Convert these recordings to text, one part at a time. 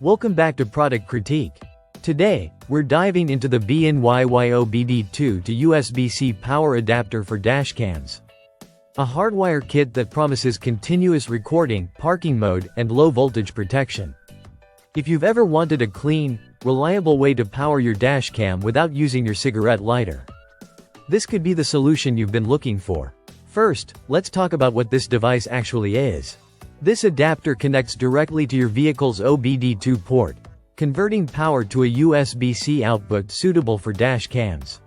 Welcome back to Product Critique. Today, we're diving into the BNnYY OBD2 to USB-C power adapter for dashcams. A hardwire kit that promises continuous recording, parking mode, and low-voltage protection. If you've ever wanted a clean, reliable way to power your dashcam without using your cigarette lighter, this could be the solution you've been looking for. First, let's talk about what this device actually is. This adapter connects directly to your vehicle's OBD2 port, converting power to a USB-C output suitable for dash cams.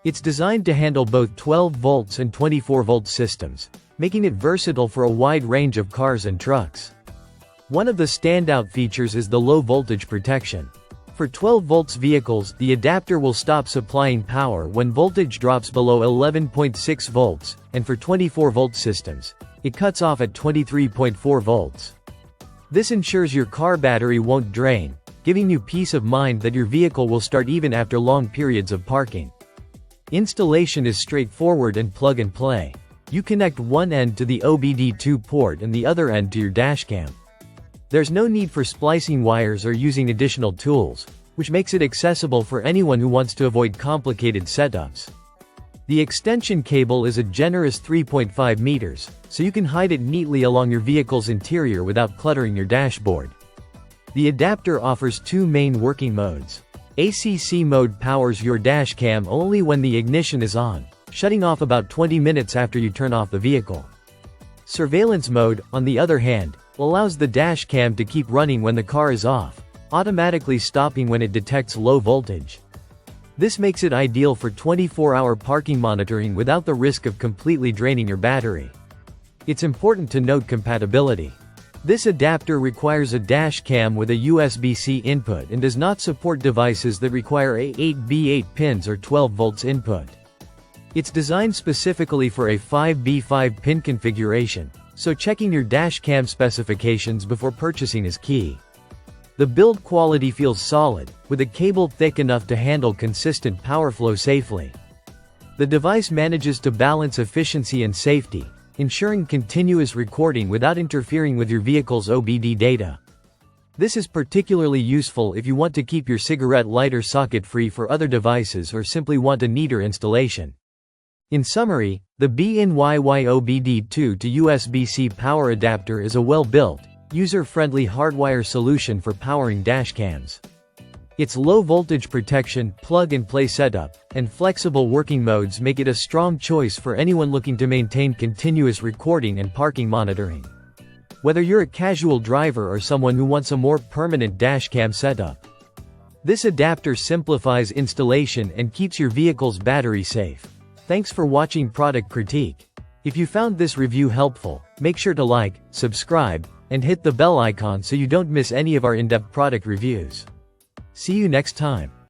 It's designed to handle both 12 volts and 24 volt systems, making it versatile for a wide range of cars and trucks. One of the standout features is the low voltage protection. For 12 volts vehicles, the adapter will stop supplying power when voltage drops below 11.6 volts, and for 24 volt systems, it cuts off at 23.4 volts. This ensures your car battery won't drain, giving you peace of mind that your vehicle will start even after long periods of parking. Installation is straightforward and plug and play. You connect one end to the OBD2 port and the other end to your dashcam. There's no need for splicing wires or using additional tools, which makes it accessible for anyone who wants to avoid complicated setups. The extension cable is a generous 3.5 meters, so you can hide it neatly along your vehicle's interior without cluttering your dashboard. The adapter offers two main working modes. ACC mode powers your dashcam only when the ignition is on, shutting off about 20 minutes after you turn off the vehicle. Surveillance mode, on the other hand, allows the dashcam to keep running when the car is off, automatically stopping when it detects low voltage. This makes it ideal for 24-hour parking monitoring without the risk of completely draining your battery. It's important to note compatibility. This adapter requires a dashcam with a USB-C input and does not support devices that require A8B8 pins or 12 volts input. It's designed specifically for a 5B5 pin configuration, so checking your dashcam specifications before purchasing is key. The build quality feels solid, with a cable thick enough to handle consistent power flow safely. The device manages to balance efficiency and safety, ensuring continuous recording without interfering with your vehicle's OBD data. This is particularly useful if you want to keep your cigarette lighter socket free for other devices or simply want a neater installation. In summary, the BNnYY OBD2 to USB-C power adapter is a well-built, user-friendly hardwire solution for powering dashcams. Its low-voltage protection, plug-and-play setup, and flexible working modes make it a strong choice for anyone looking to maintain continuous recording and parking monitoring. Whether you're a casual driver or someone who wants a more permanent dashcam setup, this adapter simplifies installation and keeps your vehicle's battery safe. Thanks for watching Product Critique. If you found this review helpful, make sure to like, subscribe, and hit the bell icon so you don't miss any of our in-depth product reviews. See you next time.